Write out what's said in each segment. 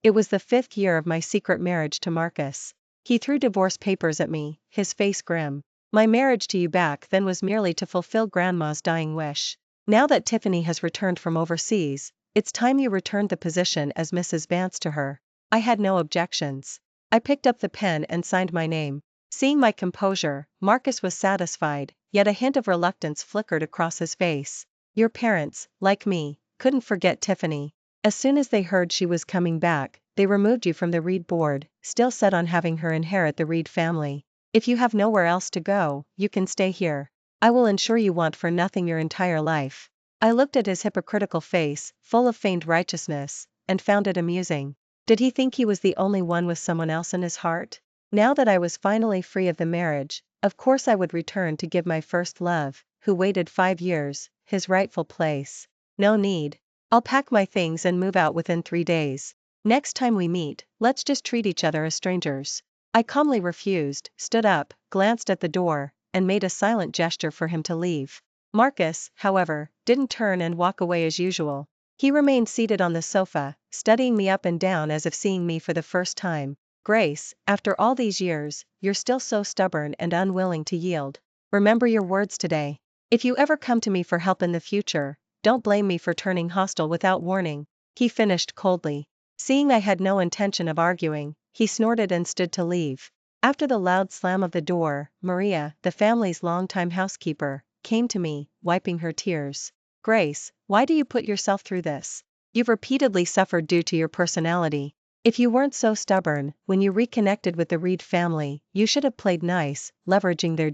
It was the 5th year of my secret marriage to Marcus. He threw divorce papers at me, his face grim. My marriage to you back then was merely to fulfill Grandma's dying wish. Now that Tiffany has returned from overseas, it's time you returned the position as Mrs. Vance to her. I had no objections. I picked up the pen and signed my name. Seeing my composure, Marcus was satisfied, yet a hint of reluctance flickered across his face. Your parents, like me, couldn't forget Tiffany. As soon as they heard she was coming back, they removed you from the Reed board, still set on having her inherit the Reed family. If you have nowhere else to go, you can stay here. I will ensure you want for nothing your entire life. I looked at his hypocritical face, full of feigned righteousness, and found it amusing. Did he think he was the only one with someone else in his heart? Now that I was finally free of the marriage, of course I would return to give my first love, who waited 5 years, his rightful place. No need. I'll pack my things and move out within 3 days. Next time we meet, let's just treat each other as strangers. I calmly refused, stood up, glanced at the door, and made a silent gesture for him to leave. Marcus, however, didn't turn and walk away as usual. He remained seated on the sofa, studying me up and down as if seeing me for the first time. Grace, after all these years, you're still so stubborn and unwilling to yield. Remember your words today. If you ever come to me for help in the future, don't blame me for turning hostile without warning. He finished coldly. Seeing I had no intention of arguing, he snorted and stood to leave. After the loud slam of the door, Maria, the family's longtime housekeeper, came to me, wiping her tears. Grace, why do you put yourself through this? You've repeatedly suffered due to your personality. If you weren't so stubborn, when you reconnected with the Reed family, you should have played nice, leveraging their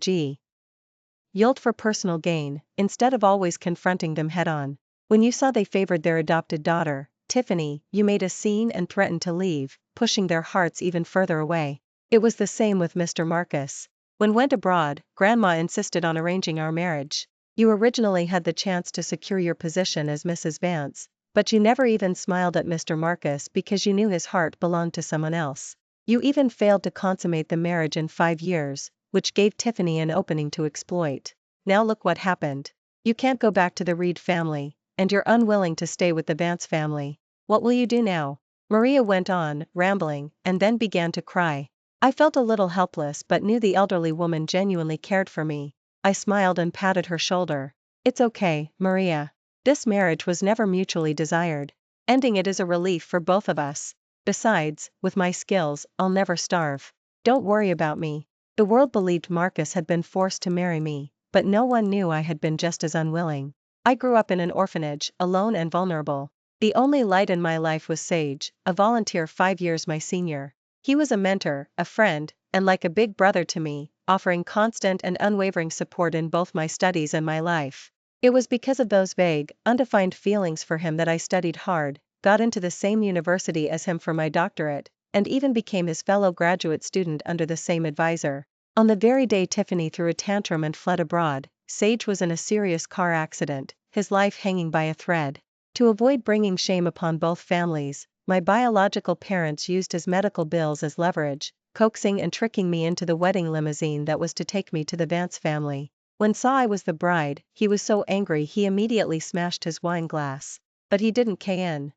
yield for personal gain, instead of always confronting them head-on. When you saw they favored their adopted daughter, Tiffany, you made a scene and threatened to leave, pushing their hearts even further away. It was the same with Mr. Marcus. When went abroad, Grandma insisted on arranging our marriage. You originally had the chance to secure your position as Mrs. Vance, but you never even smiled at Mr. Marcus because you knew his heart belonged to someone else. You even failed to consummate the marriage in 5 years, which gave Tiffany an opening to exploit. Now look what happened. You can't go back to the Reed family, and you're unwilling to stay with the Vance family. What will you do now? Maria went on, rambling, and then began to cry. I felt a little helpless but knew the elderly woman genuinely cared for me. I smiled and patted her shoulder. It's okay, Maria. This marriage was never mutually desired. Ending it is a relief for both of us. Besides, with my skills, I'll never starve. Don't worry about me. The world believed Marcus had been forced to marry me, but no one knew I had been just as unwilling. I grew up in an orphanage, alone and vulnerable. The only light in my life was Sage, a volunteer 5 years my senior. He was a mentor, a friend, and like a big brother to me, offering constant and unwavering support in both my studies and my life. It was because of those vague, undefined feelings for him that I studied hard, got into the same university as him for my doctorate, and even became his fellow graduate student under the same advisor. On the very day Tiffany threw a tantrum and fled abroad, Sage was in a serious car accident, his life hanging by a thread. To avoid bringing shame upon both families, my biological parents used his medical bills as leverage, coaxing and tricking me into the wedding limousine that was to take me to the Vance family. When saw I was the bride, he was so angry he immediately smashed his wine glass. But he didn't kn.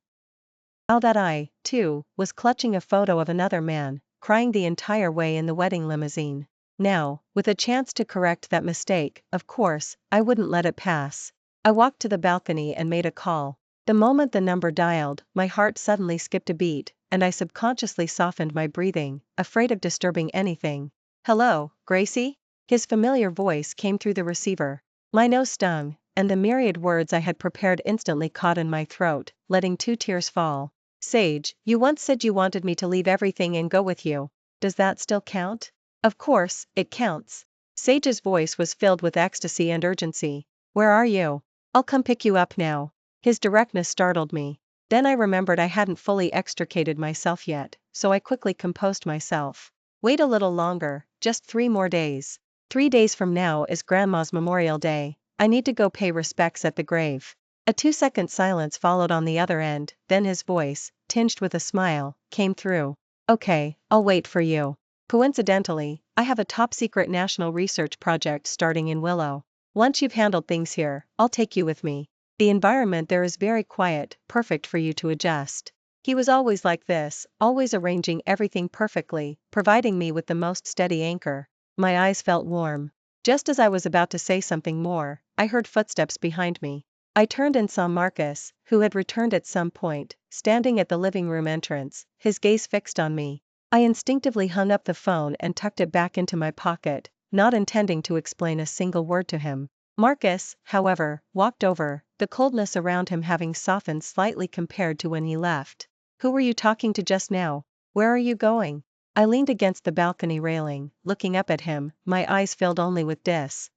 Now that I, too, was clutching a photo of another man, crying the entire way in the wedding limousine. Now, with a chance to correct that mistake, of course, I wouldn't let it pass. I walked to the balcony and made a call. The moment the number dialed, my heart suddenly skipped a beat, and I subconsciously softened my breathing, afraid of disturbing anything. Hello, Gracie? His familiar voice came through the receiver. My nose stung, and the myriad words I had prepared instantly caught in my throat, letting 2 tears fall. Sage, you once said you wanted me to leave everything and go with you. Does that still count? Of course, it counts. Sage's voice was filled with ecstasy and urgency. Where are you? I'll come pick you up now. His directness startled me. Then I remembered I hadn't fully extricated myself yet, so I quickly composed myself. Wait a little longer, just 3 more days. 3 days from now is Grandma's Memorial Day. I need to go pay respects at the grave. A 2-second silence followed on the other end, then his voice, tinged with a smile, came through. Okay, I'll wait for you. Coincidentally, I have a top-secret national research project starting in Willow. Once you've handled things here, I'll take you with me. The environment there is very quiet, perfect for you to adjust. He was always like this, always arranging everything perfectly, providing me with the most steady anchor. My eyes felt warm. Just as I was about to say something more, I heard footsteps behind me. I turned and saw Marcus, who had returned at some point, standing at the living room entrance, his gaze fixed on me. I instinctively hung up the phone and tucked it back into my pocket, not intending to explain a single word to him. Marcus, however, walked over, the coldness around him having softened slightly compared to when he left. Who were you talking to just now? Where are you going? I leaned against the balcony railing, looking up at him, my eyes filled only with distance.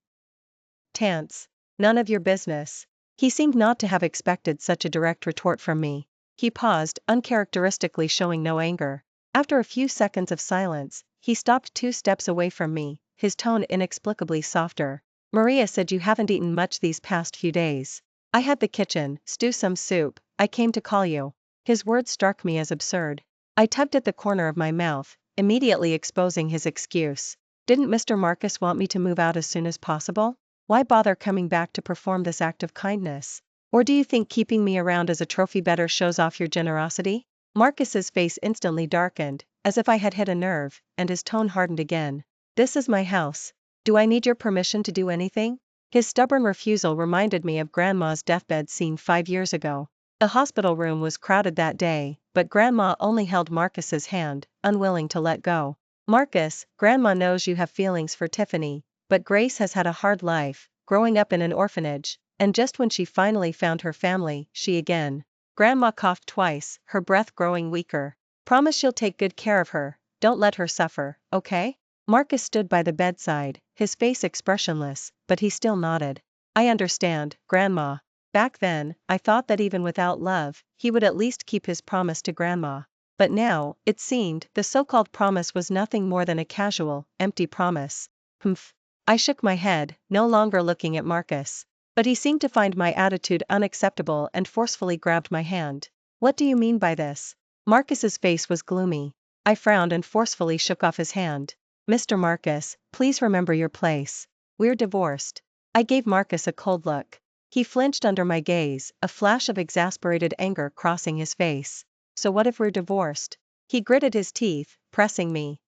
None of your business. He seemed not to have expected such a direct retort from me. He paused, uncharacteristically showing no anger. After a few seconds of silence, he stopped 2 steps away from me, his tone inexplicably softer. Maria said you haven't eaten much these past few days. I had the kitchen, stew some soup, I came to call you. His words struck me as absurd. I tugged at the corner of my mouth, immediately exposing his excuse. Didn't Mr. Marcus want me to move out as soon as possible? Why bother coming back to perform this act of kindness? Or do you think keeping me around as a trophy better shows off your generosity? Marcus's face instantly darkened, as if I had hit a nerve, and his tone hardened again. This is my house. Do I need your permission to do anything? His stubborn refusal reminded me of Grandma's deathbed scene 5 years ago. The hospital room was crowded that day, but Grandma only held Marcus's hand, unwilling to let go. Marcus, Grandma knows you have feelings for Tiffany, but Grace has had a hard life, growing up in an orphanage, and just when she finally found her family, she again. Grandma coughed twice, her breath growing weaker. Promise you'll take good care of her, don't let her suffer, okay? Marcus stood by the bedside, his face expressionless, but he still nodded. I understand, Grandma. Back then, I thought that even without love, he would at least keep his promise to Grandma. But now, it seemed, the so-called promise was nothing more than a casual, empty promise. Humph. I shook my head, no longer looking at Marcus. But he seemed to find my attitude unacceptable and forcefully grabbed my hand. What do you mean by this? Marcus's face was gloomy. I frowned and forcefully shook off his hand. Mr. Marcus, please remember your place. We're divorced. I gave Marcus a cold look. He flinched under my gaze, a flash of exasperated anger crossing his face. So what if we're divorced? He gritted his teeth, pressing me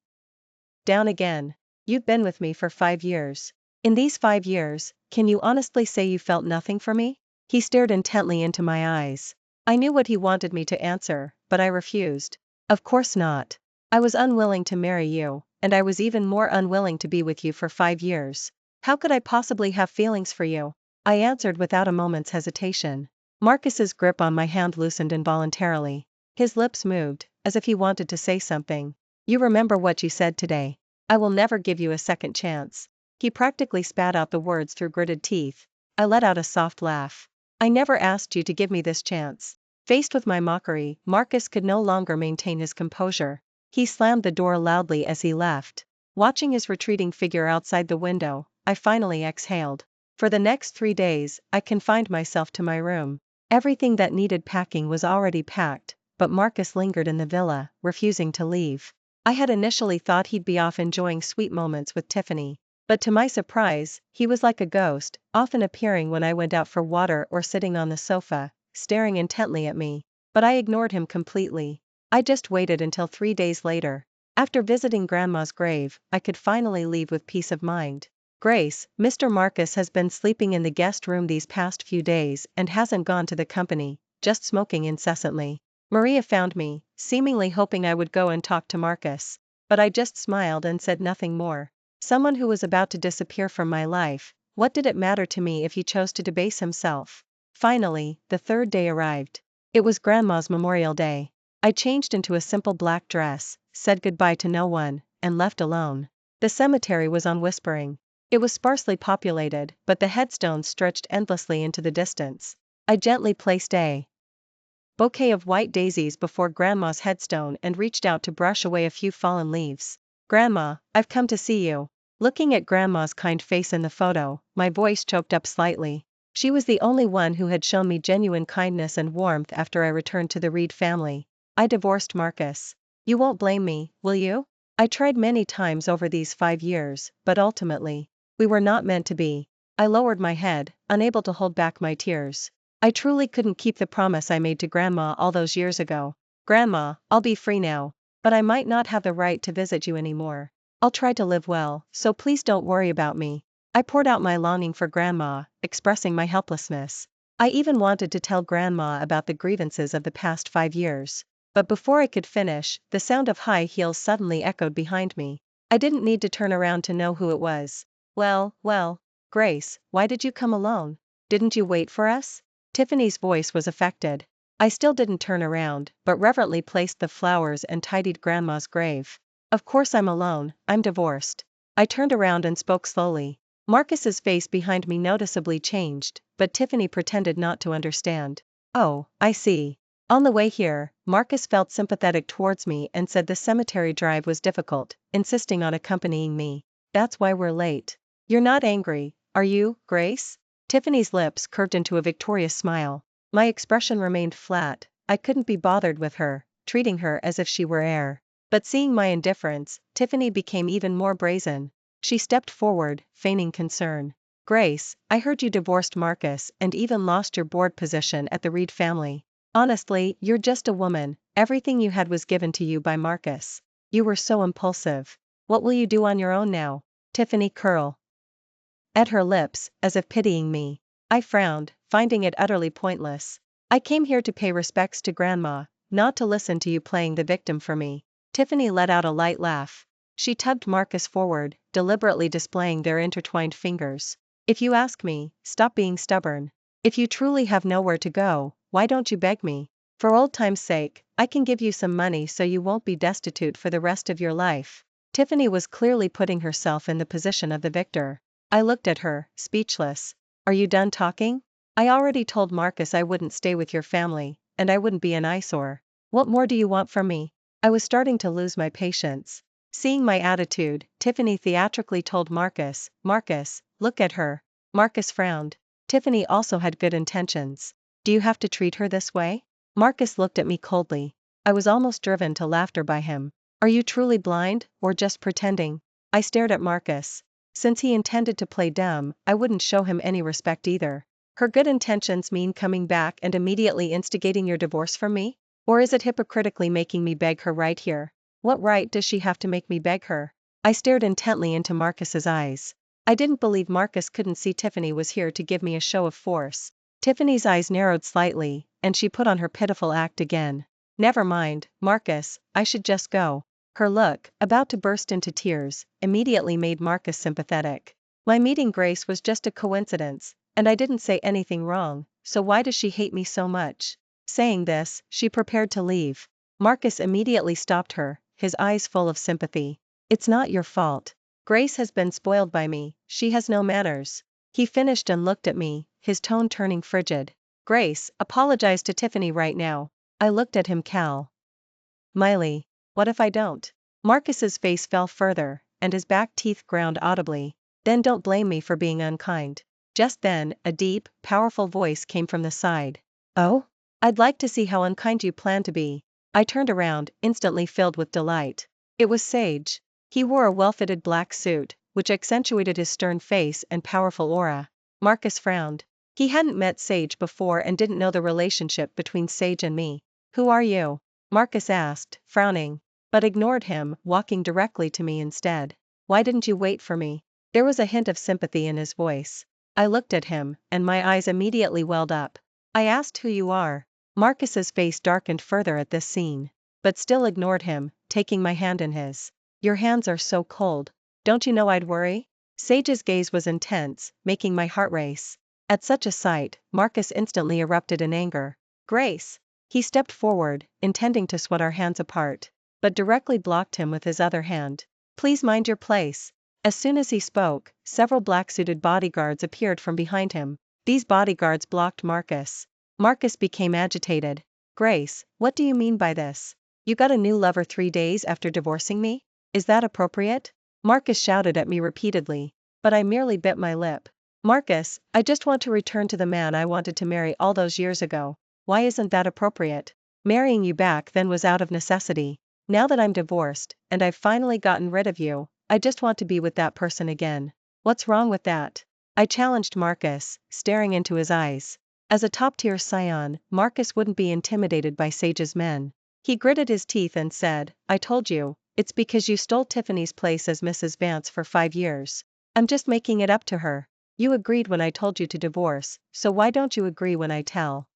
down again. You've been with me for 5 years. In these 5 years, can you honestly say you felt nothing for me? He stared intently into my eyes. I knew what he wanted me to answer, but I refused. Of course not. I was unwilling to marry you, and I was even more unwilling to be with you for 5 years. How could I possibly have feelings for you? I answered without a moment's hesitation. Marcus's grip on my hand loosened involuntarily. His lips moved, as if he wanted to say something. You remember what you said today. I will never give you a second chance. He practically spat out the words through gritted teeth. I let out a soft laugh. I never asked you to give me this chance. Faced with my mockery, Marcus could no longer maintain his composure. He slammed the door loudly as he left. Watching his retreating figure outside the window, I finally exhaled. For the next 3 days, I confined myself to my room. Everything that needed packing was already packed, but Marcus lingered in the villa, refusing to leave. I had initially thought he'd be off enjoying sweet moments with Tiffany, but to my surprise, he was like a ghost, often appearing when I went out for water or sitting on the sofa, staring intently at me. But I ignored him completely. I just waited until 3 days later. After visiting Grandma's grave, I could finally leave with peace of mind. Grace, Mr. Marcus has been sleeping in the guest room these past few days and hasn't gone to the company, just smoking incessantly. Maria found me, seemingly hoping I would go and talk to Marcus. But I just smiled and said nothing more. Someone who was about to disappear from my life, what did it matter to me if he chose to debase himself? Finally, the 3rd day arrived. It was Grandma's Memorial Day. I changed into a simple black dress, said goodbye to no one, and left alone. The cemetery was on Whispering. It was sparsely populated, but the headstones stretched endlessly into the distance. I gently placed a bouquet of white daisies before Grandma's headstone and reached out to brush away a few fallen leaves. Grandma, I've come to see you. Looking at Grandma's kind face in the photo, my voice choked up slightly. She was the only one who had shown me genuine kindness and warmth after I returned to the Reed family. I divorced Marcus. You won't blame me, will you? I tried many times over these 5 years, but ultimately, we were not meant to be. I lowered my head, unable to hold back my tears. I truly couldn't keep the promise I made to Grandma all those years ago. Grandma, I'll be free now. But I might not have the right to visit you anymore. I'll try to live well, so please don't worry about me. I poured out my longing for Grandma, expressing my helplessness. I even wanted to tell Grandma about the grievances of the past 5 years. But before I could finish, the sound of high heels suddenly echoed behind me. I didn't need to turn around to know who it was. Well, Grace, why did you come alone? Didn't you wait for us? Tiffany's voice was affected. I still didn't turn around, but reverently placed the flowers and tidied Grandma's grave. Of course I'm alone, I'm divorced. I turned around and spoke slowly. Marcus's face behind me noticeably changed, but Tiffany pretended not to understand. Oh, I see. On the way here, Marcus felt sympathetic towards me and said the cemetery drive was difficult, insisting on accompanying me. That's why we're late. You're not angry, are you, Grace? Tiffany's lips curved into a victorious smile. My expression remained flat. I couldn't be bothered with her, treating her as if she were air. But seeing my indifference, Tiffany became even more brazen. She stepped forward, feigning concern. Grace, I heard you divorced Marcus and even lost your board position at the Reed family. Honestly, you're just a woman. Everything you had was given to you by Marcus. You were so impulsive. What will you do on your own now? Tiffany curled at her lips, as if pitying me. I frowned, finding it utterly pointless. I came here to pay respects to Grandma, not to listen to you playing the victim for me. Tiffany let out a light laugh. She tugged Marcus forward, deliberately displaying their intertwined fingers. If you ask me, stop being stubborn. If you truly have nowhere to go, why don't you beg me? For old time's sake, I can give you some money so you won't be destitute for the rest of your life. Tiffany was clearly putting herself in the position of the victor. I looked at her, speechless. Are you done talking? I already told Marcus I wouldn't stay with your family, and I wouldn't be an eyesore. What more do you want from me? I was starting to lose my patience. Seeing my attitude, Tiffany theatrically told Marcus, look at her. Marcus frowned. Tiffany also had good intentions. Do you have to treat her this way? Marcus looked at me coldly. I was almost driven to laughter by him. Are you truly blind, or just pretending? I stared at Marcus. Since he intended to play dumb, I wouldn't show him any respect either. Her good intentions mean coming back and immediately instigating your divorce from me? Or is it hypocritically making me beg her right here? What right does she have to make me beg her? I stared intently into Marcus's eyes. I didn't believe Marcus couldn't see Tiffany was here to give me a show of force. Tiffany's eyes narrowed slightly, and she put on her pitiful act again. Never mind, Marcus, I should just go. Her look, about to burst into tears, immediately made Marcus sympathetic. My meeting Grace was just a coincidence, and I didn't say anything wrong, so why does she hate me so much? Saying this, she prepared to leave. Marcus immediately stopped her, his eyes full of sympathy. It's not your fault. Grace has been spoiled by me, she has no manners. He finished and looked at me, his tone turning frigid. Grace, apologize to Tiffany right now. I looked at him Miley. What if I don't? Marcus's face fell further, and his back teeth ground audibly. Then don't blame me for being unkind. Just then, a deep, powerful voice came from the side. Oh? I'd like to see how unkind you plan to be. I turned around, instantly filled with delight. It was Sage. He wore a well-fitted black suit, which accentuated his stern face and powerful aura. Marcus frowned. He hadn't met Sage before and didn't know the relationship between Sage and me. Who are you? Marcus asked, frowning, but ignored him, walking directly to me instead. Why didn't you wait for me? There was a hint of sympathy in his voice. I looked at him, and my eyes immediately welled up. I asked who you are. Marcus's face darkened further at this scene, but still ignored him, taking my hand in his. Your hands are so cold. Don't you know I'd worry? Sage's gaze was intense, making my heart race. At such a sight, Marcus instantly erupted in anger. Grace! He stepped forward, intending to swat our hands apart, but directly blocked him with his other hand. Please mind your place. As soon as he spoke, several black-suited bodyguards appeared from behind him. These bodyguards blocked Marcus. Marcus became agitated. Grace, what do you mean by this? You got a new lover 3 days after divorcing me? Is that appropriate? Marcus shouted at me repeatedly, but I merely bit my lip. Marcus, I just want to return to the man I wanted to marry all those years ago. Why isn't that appropriate? Marrying you back then was out of necessity. Now that I'm divorced, and I've finally gotten rid of you, I just want to be with that person again. What's wrong with that? I challenged Marcus, staring into his eyes. As a top-tier scion, Marcus wouldn't be intimidated by Sage's men. He gritted his teeth and said, I told you, it's because you stole Tiffany's place as Mrs. Vance for 5 years. I'm just making it up to her. You agreed when I told you to divorce, so why don't you agree when I tell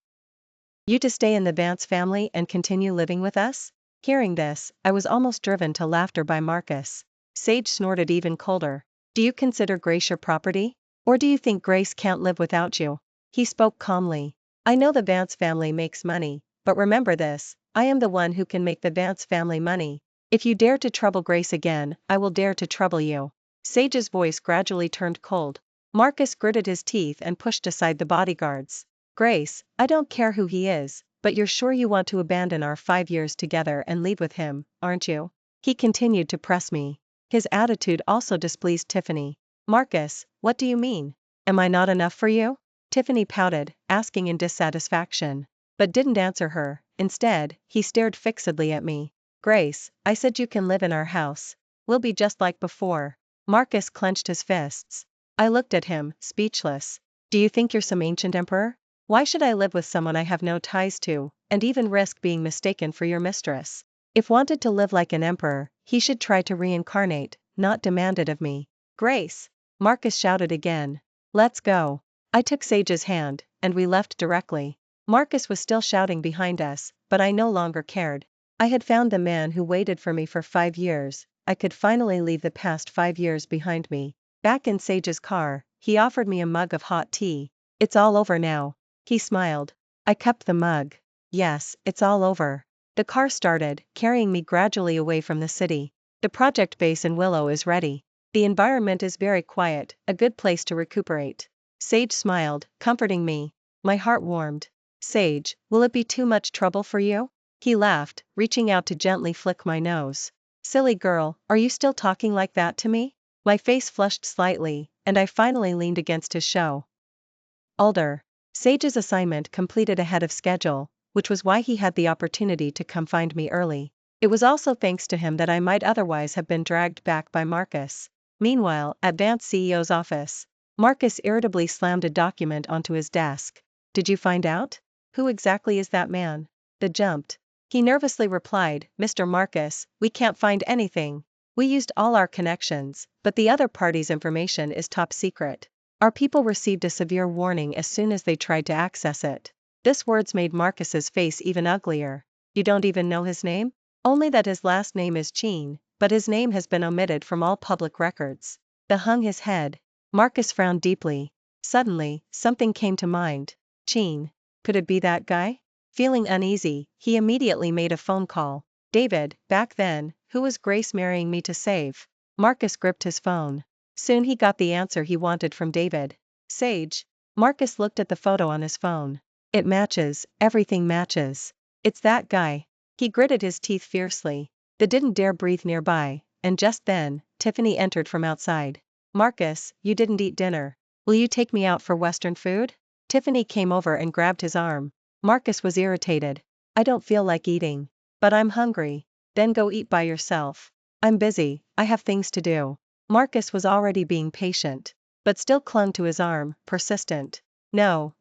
you to stay in the Vance family and continue living with us? Hearing this, I was almost driven to laughter by Marcus. Sage snorted even colder. Do you consider Grace your property? Or do you think Grace can't live without you? He spoke calmly. I know the Vance family makes money, but remember this, I am the one who can make the Vance family money. If you dare to trouble Grace again, I will dare to trouble you. Sage's voice gradually turned cold. Marcus gritted his teeth and pushed aside the bodyguards. Grace, I don't care who he is, but you're sure you want to abandon our 5 years together and leave with him, aren't you? He continued to press me. His attitude also displeased Tiffany. Marcus, what do you mean? Am I not enough for you? Tiffany pouted, asking in dissatisfaction, but didn't answer her. Instead, he stared fixedly at me. Grace, I said you can live in our house. We'll be just like before. Marcus clenched his fists. I looked at him, speechless. Do you think you're some ancient emperor? Why should I live with someone I have no ties to, and even risk being mistaken for your mistress? If wanted to live like an emperor, he should try to reincarnate, not demand it of me. Grace! Marcus shouted again. Let's go. I took Sage's hand, and we left directly. Marcus was still shouting behind us, but I no longer cared. I had found the man who waited for me for 5 years. I could finally leave the past 5 years behind me. Back in Sage's car, he offered me a mug of hot tea. It's all over now. He smiled. I cupped the mug. Yes, it's all over. The car started, carrying me gradually away from the city. The project base in Willow is ready. The environment is very quiet, a good place to recuperate. Sage smiled, comforting me. My heart warmed. Sage, will it be too much trouble for you? He laughed, reaching out to gently flick my nose. Silly girl, are you still talking like that to me? My face flushed slightly, and I finally leaned against his shoulder. Sage's assignment completed ahead of schedule, which was why he had the opportunity to come find me early. It was also thanks to him that I might otherwise have been dragged back by Marcus. Meanwhile, at Vance CEO's office, Marcus irritably slammed a document onto his desk. Did you find out? Who exactly is that man? The jumped. He nervously replied, Mr. Marcus, we can't find anything. We used all our connections, but the other party's information is top secret. Our people received a severe warning as soon as they tried to access it. This words made Marcus's face even uglier. You don't even know his name? Only that his last name is Cheen, but his name has been omitted from all public records. The hung his head. Marcus frowned deeply. Suddenly, something came to mind. Cheen. Could it be that guy? Feeling uneasy, he immediately made a phone call. David, back then, who was Grace marrying me to save? Marcus gripped his phone. Soon he got the answer he wanted from David. Sage. Marcus looked at the photo on his phone. It matches, everything matches. It's that guy. He gritted his teeth fiercely. They didn't dare breathe nearby, and just then, Tiffany entered from outside. Marcus, you didn't eat dinner. Will you take me out for Western food? Tiffany came over and grabbed his arm. Marcus was irritated. I don't feel like eating. But I'm hungry. Then go eat by yourself. I'm busy, I have things to do. Marcus was already being patient, but still clung to his arm, persistent. No,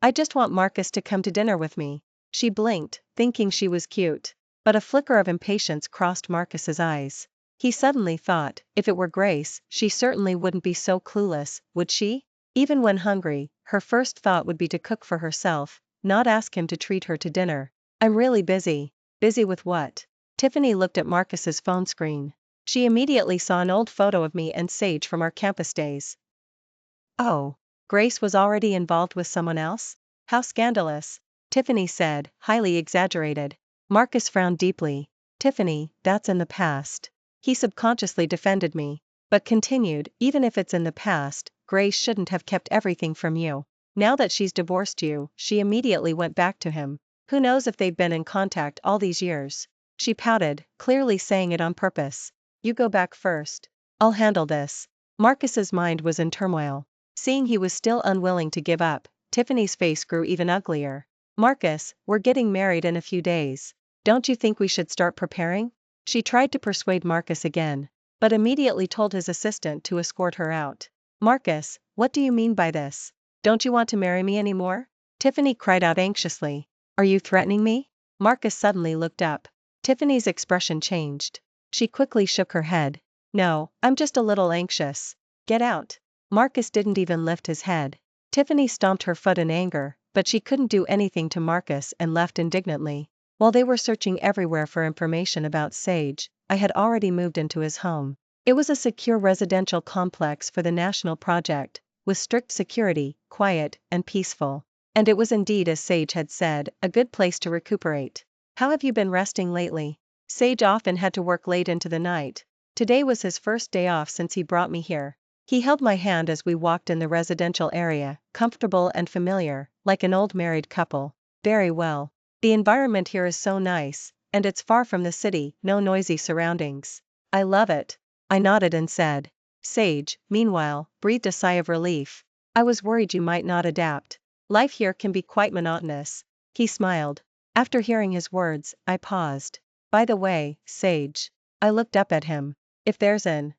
I just want Marcus to come to dinner with me. She blinked, thinking she was cute. But a flicker of impatience crossed Marcus's eyes. He suddenly thought, if it were Grace, she certainly wouldn't be so clueless, would she? Even when hungry, her first thought would be to cook for herself, not ask him to treat her to dinner. I'm really busy. Busy with what? Tiffany looked at Marcus's phone screen. She immediately saw an old photo of me and Sage from our campus days. Oh, Grace was already involved with someone else? How scandalous, Tiffany said, highly exaggerated. Marcus frowned deeply. Tiffany, that's in the past. He subconsciously defended me, but continued, even if it's in the past, Grace shouldn't have kept everything from you. Now that she's divorced you, she immediately went back to him. Who knows if they've been in contact all these years? She pouted, clearly saying it on purpose. You go back first. I'll handle this. Marcus's mind was in turmoil. Seeing he was still unwilling to give up, Tiffany's face grew even uglier. Marcus, we're getting married in a few days. Don't you think we should start preparing? She tried to persuade Marcus again, but immediately told his assistant to escort her out. Marcus, what do you mean by this? Don't you want to marry me anymore? Tiffany cried out anxiously. Are you threatening me? Marcus suddenly looked up. Tiffany's expression changed. She quickly shook her head. No, I'm just a little anxious. Get out. Marcus didn't even lift his head. Tiffany stomped her foot in anger, but she couldn't do anything to Marcus and left indignantly. While they were searching everywhere for information about Sage, I had already moved into his home. It was a secure residential complex for the national project, with strict security, quiet, and peaceful. And it was indeed, as Sage had said, a good place to recuperate. How have you been resting lately? Sage often had to work late into the night. Today was his first day off since he brought me here. He held my hand as we walked in the residential area, comfortable and familiar, like an old married couple. Very well. The environment here is so nice, and it's far from the city, no noisy surroundings. I love it. I nodded and said. Sage, meanwhile, breathed a sigh of relief. I was worried you might not adapt. Life here can be quite monotonous. He smiled. After hearing his words, I paused. By the way, Sage. I looked up at him. If there's an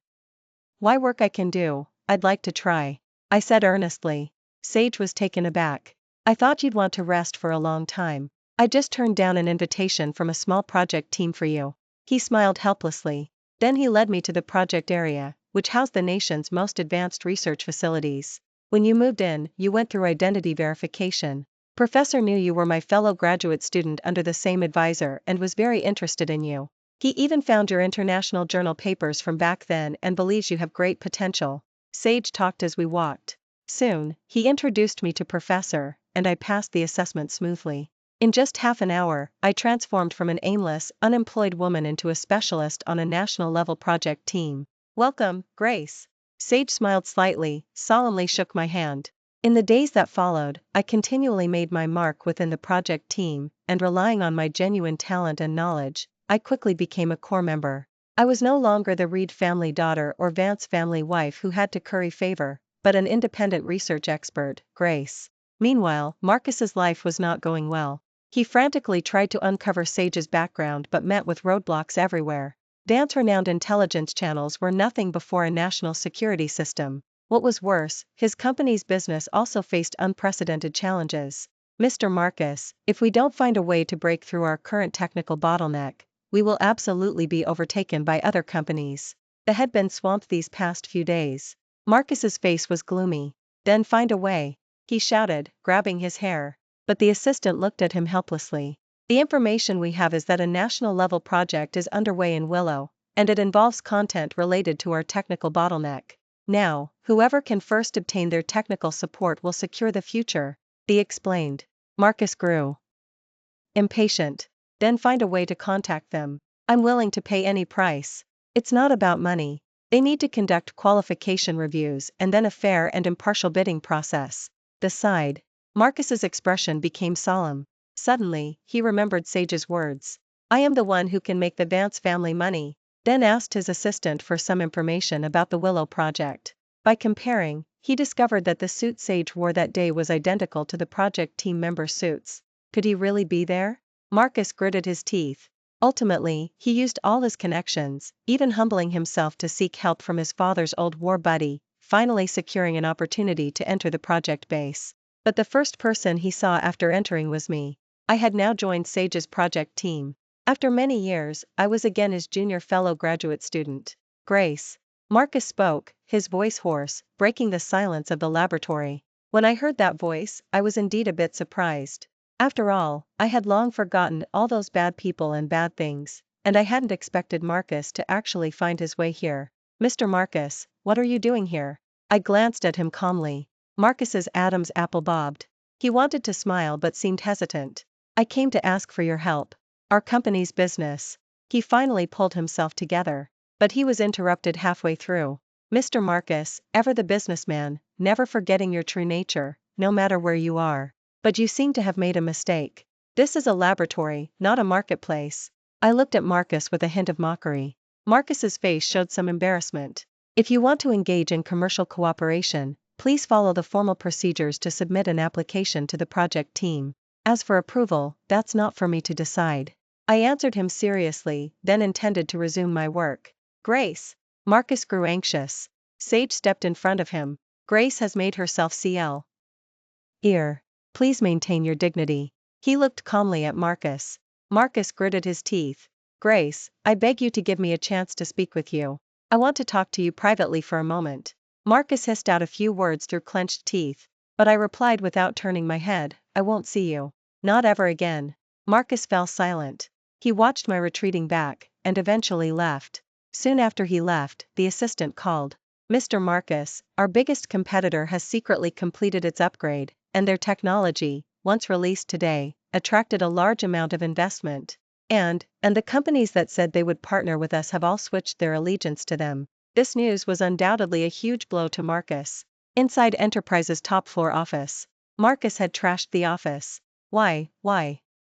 why work I can do, I'd like to try. I said earnestly. Sage was taken aback. I thought you'd want to rest for a long time. I just turned down an invitation from a small project team for you. He smiled helplessly. Then he led me to the project area, which housed the nation's most advanced research facilities. When you moved in, you went through identity verification. Professor knew you were my fellow graduate student under the same advisor and was very interested in you. He even found your international journal papers from back then and believes you have great potential. Sage talked as we walked. Soon, he introduced me to Professor, and I passed the assessment smoothly. In just half an hour, I transformed from an aimless, unemployed woman into a specialist on a national-level project team. Welcome, Grace. Sage smiled slightly, solemnly shook my hand. In the days that followed, I continually made my mark within the project team, and relying on my genuine talent and knowledge, I quickly became a core member. I was no longer the Reed family daughter or Vance family wife who had to curry favor, but an independent research expert, Grace. Meanwhile, Marcus's life was not going well. He frantically tried to uncover Sage's background but met with roadblocks everywhere. Vance-renowned intelligence channels were nothing before a national security system. What was worse, his company's business also faced unprecedented challenges. Mr. Marcus, if we don't find a way to break through our current technical bottleneck, we will absolutely be overtaken by other companies. The had been swamped these past few days. Marcus's face was gloomy. Then find a way, he shouted, grabbing his hair. But the assistant looked at him helplessly. The information we have is that a national-level project is underway in Willow, and it involves content related to our technical bottleneck. Now, whoever can first obtain their technical support will secure the future, he explained. Marcus grew impatient. Then find a way to contact them. I'm willing to pay any price. It's not about money. They need to conduct qualification reviews and then a fair and impartial bidding process. Decide. Marcus's expression became solemn. Suddenly, he remembered Sage's words. I am the one who can make the Vance family money. Then asked his assistant for some information about the Willow project. By comparing, he discovered that the suit Sage wore that day was identical to the project team member suits. Could he really be there? Marcus gritted his teeth. Ultimately, he used all his connections, even humbling himself to seek help from his father's old war buddy, finally securing an opportunity to enter the project base. But the first person he saw after entering was me. I had now joined Sage's project team. After many years, I was again his junior fellow graduate student. Grace. Marcus spoke, his voice hoarse, breaking the silence of the laboratory. When I heard that voice, I was indeed a bit surprised. After all, I had long forgotten all those bad people and bad things, and I hadn't expected Marcus to actually find his way here. Mr. Marcus, what are you doing here? I glanced at him calmly. Marcus's Adam's apple bobbed. He wanted to smile but seemed hesitant. I came to ask for your help. Our company's business. He finally pulled himself together. But he was interrupted halfway through. Mr. Marcus, ever the businessman, never forgetting your true nature, no matter where you are. But you seem to have made a mistake. This is a laboratory, not a marketplace. I looked at Marcus with a hint of mockery. Marcus's face showed some embarrassment. If you want to engage in commercial cooperation, please follow the formal procedures to submit an application to the project team. As for approval, that's not for me to decide. I answered him seriously, then intended to resume my work. Grace. Marcus grew anxious. Sage stepped in front of him. Grace has made herself CL. Here. Please maintain your dignity. He looked calmly at Marcus. Marcus gritted his teeth. Grace, I beg you to give me a chance to speak with you. I want to talk to you privately for a moment. Marcus hissed out a few words through clenched teeth, but I replied without turning my head, I won't see you. Not ever again. Marcus fell silent. He watched my retreating back, and eventually left. Soon after he left, the assistant called. Mr. Marcus, our biggest competitor has secretly completed its upgrade, and their technology, once released today, attracted a large amount of investment. And the companies that said they would partner with us have all switched their allegiance to them. This news was undoubtedly a huge blow to Marcus. Inside Enterprise's top floor office, Marcus had trashed the office. Why?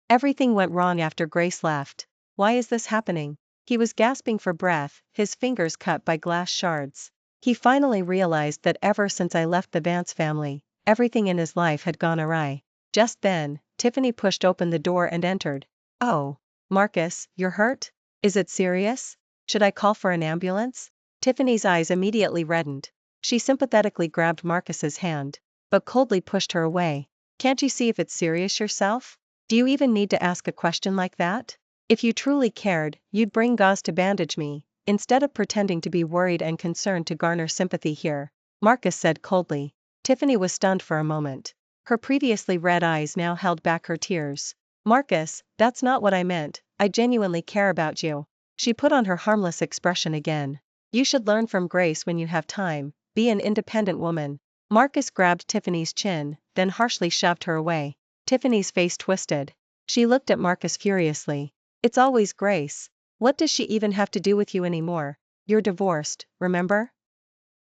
Everything went wrong after Grace left. Why is this happening? He was gasping for breath, his fingers cut by glass shards. He finally realized that ever since I left the Vance family, everything in his life had gone awry. Just then, Tiffany pushed open the door and entered. Oh, Marcus, you're hurt? Is it serious? Should I call for an ambulance? Tiffany's eyes immediately reddened. She sympathetically grabbed Marcus's hand, but coldly pushed her away. Can't you see if it's serious yourself? Do you even need to ask a question like that? If you truly cared, you'd bring gauze to bandage me, instead of pretending to be worried and concerned to garner sympathy here, Marcus said coldly. Tiffany was stunned for a moment. Her previously red eyes now held back her tears. Marcus, that's not what I meant, I genuinely care about you. She put on her harmless expression again. You should learn from Grace when you have time, be an independent woman. Marcus grabbed Tiffany's chin, then harshly shoved her away. Tiffany's face twisted. She looked at Marcus furiously. It's always Grace. What does she even have to do with you anymore? You're divorced, remember?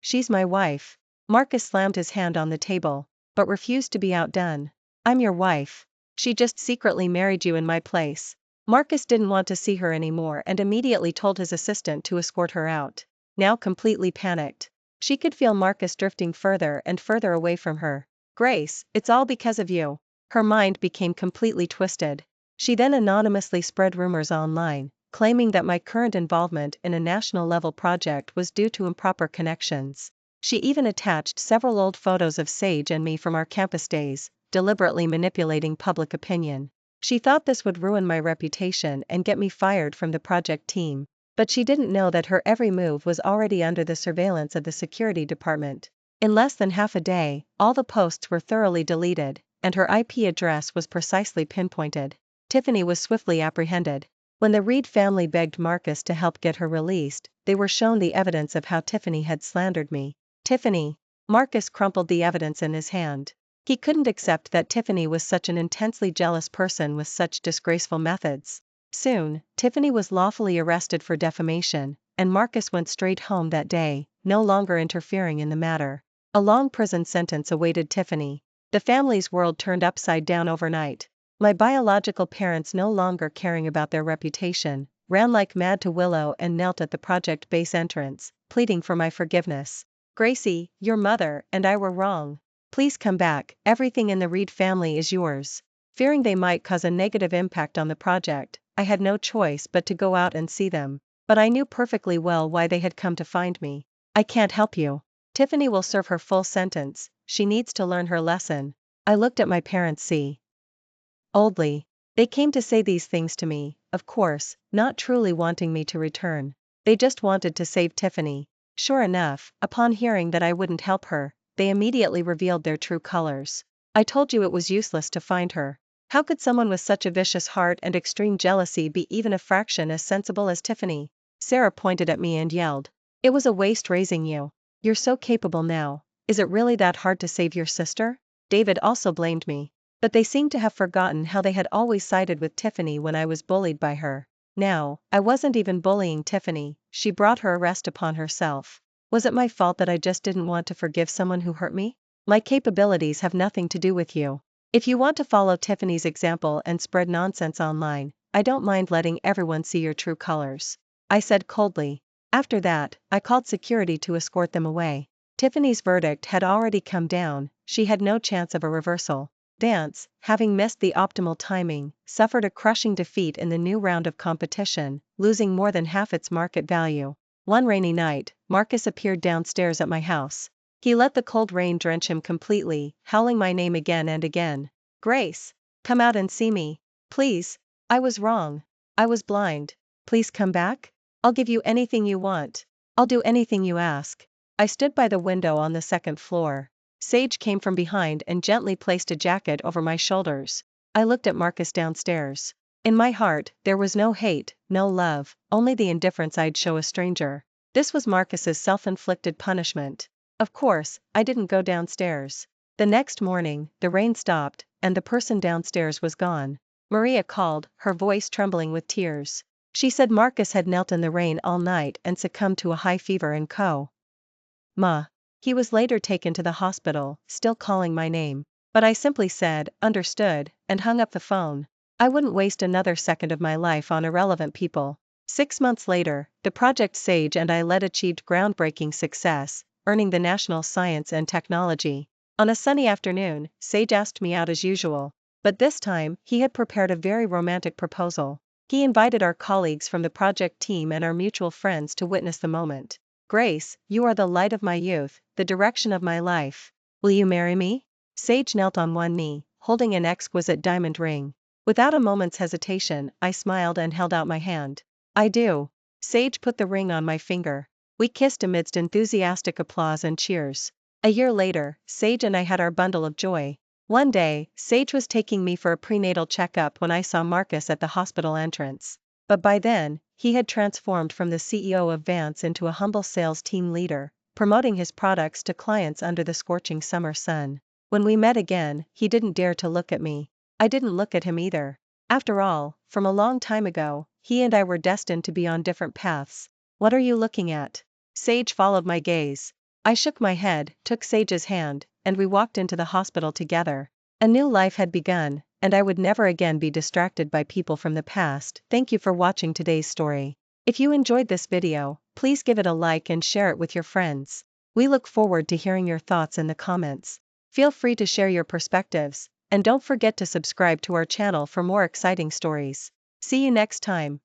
She's my wife. Marcus slammed his hand on the table, but refused to be outdone. I'm your wife. She just secretly married you in my place. Marcus didn't want to see her anymore and immediately told his assistant to escort her out. Now completely panicked, she could feel Marcus drifting further and further away from her. Grace, it's all because of you. Her mind became completely twisted. She then anonymously spread rumors online, claiming that my current involvement in a national-level project was due to improper connections. She even attached several old photos of Sage and me from our campus days, deliberately manipulating public opinion. She thought this would ruin my reputation and get me fired from the project team, but she didn't know that her every move was already under the surveillance of the security department. In less than half a day, all the posts were thoroughly deleted, and her IP address was precisely pinpointed. Tiffany was swiftly apprehended. When the Reed family begged Marcus to help get her released, they were shown the evidence of how Tiffany had slandered me. Tiffany. Marcus crumpled the evidence in his hand. He couldn't accept that Tiffany was such an intensely jealous person with such disgraceful methods. Soon, Tiffany was lawfully arrested for defamation, and Marcus went straight home that day, no longer interfering in the matter. A long prison sentence awaited Tiffany. The family's world turned upside down overnight. My biological parents, no longer caring about their reputation, ran like mad to Willow and knelt at the project base entrance, pleading for my forgiveness. Gracie, your mother and I were wrong. Please come back, everything in the Reed family is yours. Fearing they might cause a negative impact on the project, I had no choice but to go out and see them. But I knew perfectly well why they had come to find me. I can't help you. Tiffany will serve her full sentence, she needs to learn her lesson. I looked at my parents coldly. They came to say these things to me, of course, not truly wanting me to return. They just wanted to save Tiffany. Sure enough, upon hearing that I wouldn't help her, they immediately revealed their true colors. I told you it was useless to find her. How could someone with such a vicious heart and extreme jealousy be even a fraction as sensible as Tiffany? Sarah pointed at me and yelled. It was a waste raising you. You're so capable now. Is it really that hard to save your sister? David also blamed me. But they seemed to have forgotten how they had always sided with Tiffany when I was bullied by her. Now, I wasn't even bullying Tiffany, she brought her arrest upon herself. Was it my fault that I just didn't want to forgive someone who hurt me? My capabilities have nothing to do with you. If you want to follow Tiffany's example and spread nonsense online, I don't mind letting everyone see your true colors, I said coldly. After that, I called security to escort them away. Tiffany's verdict had already come down, she had no chance of a reversal. Dance, having missed the optimal timing, suffered a crushing defeat in the new round of competition, losing more than half its market value. One rainy night, Marcus appeared downstairs at my house. He let the cold rain drench him completely, howling my name again and again. Grace, come out and see me. Please. I was wrong. I was blind. Please come back? I'll give you anything you want. I'll do anything you ask. I stood by the window on the second floor. Sage came from behind and gently placed a jacket over my shoulders. I looked at Marcus downstairs. In my heart, there was no hate, no love, only the indifference I'd show a stranger. This was Marcus's self-inflicted punishment. Of course, I didn't go downstairs. The next morning, the rain stopped, and the person downstairs was gone. Maria called, her voice trembling with tears. She said Marcus had knelt in the rain all night and succumbed to a high fever and Ma. He was later taken to the hospital, still calling my name. But I simply said, understood, and hung up the phone. I wouldn't waste another second of my life on irrelevant people. 6 months later, the project Sage and I led achieved groundbreaking success, earning the National Science and Technology. On a sunny afternoon, Sage asked me out as usual. But this time, he had prepared a very romantic proposal. He invited our colleagues from the project team and our mutual friends to witness the moment. Grace, you are the light of my youth, the direction of my life. Will you marry me? Sage knelt on one knee, holding an exquisite diamond ring. Without a moment's hesitation, I smiled and held out my hand. I do. Sage put the ring on my finger. We kissed amidst enthusiastic applause and cheers. A year later, Sage and I had our bundle of joy. One day, Sage was taking me for a prenatal checkup when I saw Marcus at the hospital entrance. But by then, he had transformed from the CEO of Vance into a humble sales team leader, promoting his products to clients under the scorching summer sun. When we met again, he didn't dare to look at me. I didn't look at him either. After all, from a long time ago, he and I were destined to be on different paths. What are you looking at? Sage followed my gaze. I shook my head, took Sage's hand, and we walked into the hospital together. A new life had begun, and I would never again be distracted by people from the past. Thank you for watching today's story. If you enjoyed this video, please give it a like and share it with your friends. We look forward to hearing your thoughts in the comments. Feel free to share your perspectives, and don't forget to subscribe to our channel for more exciting stories. See you next time.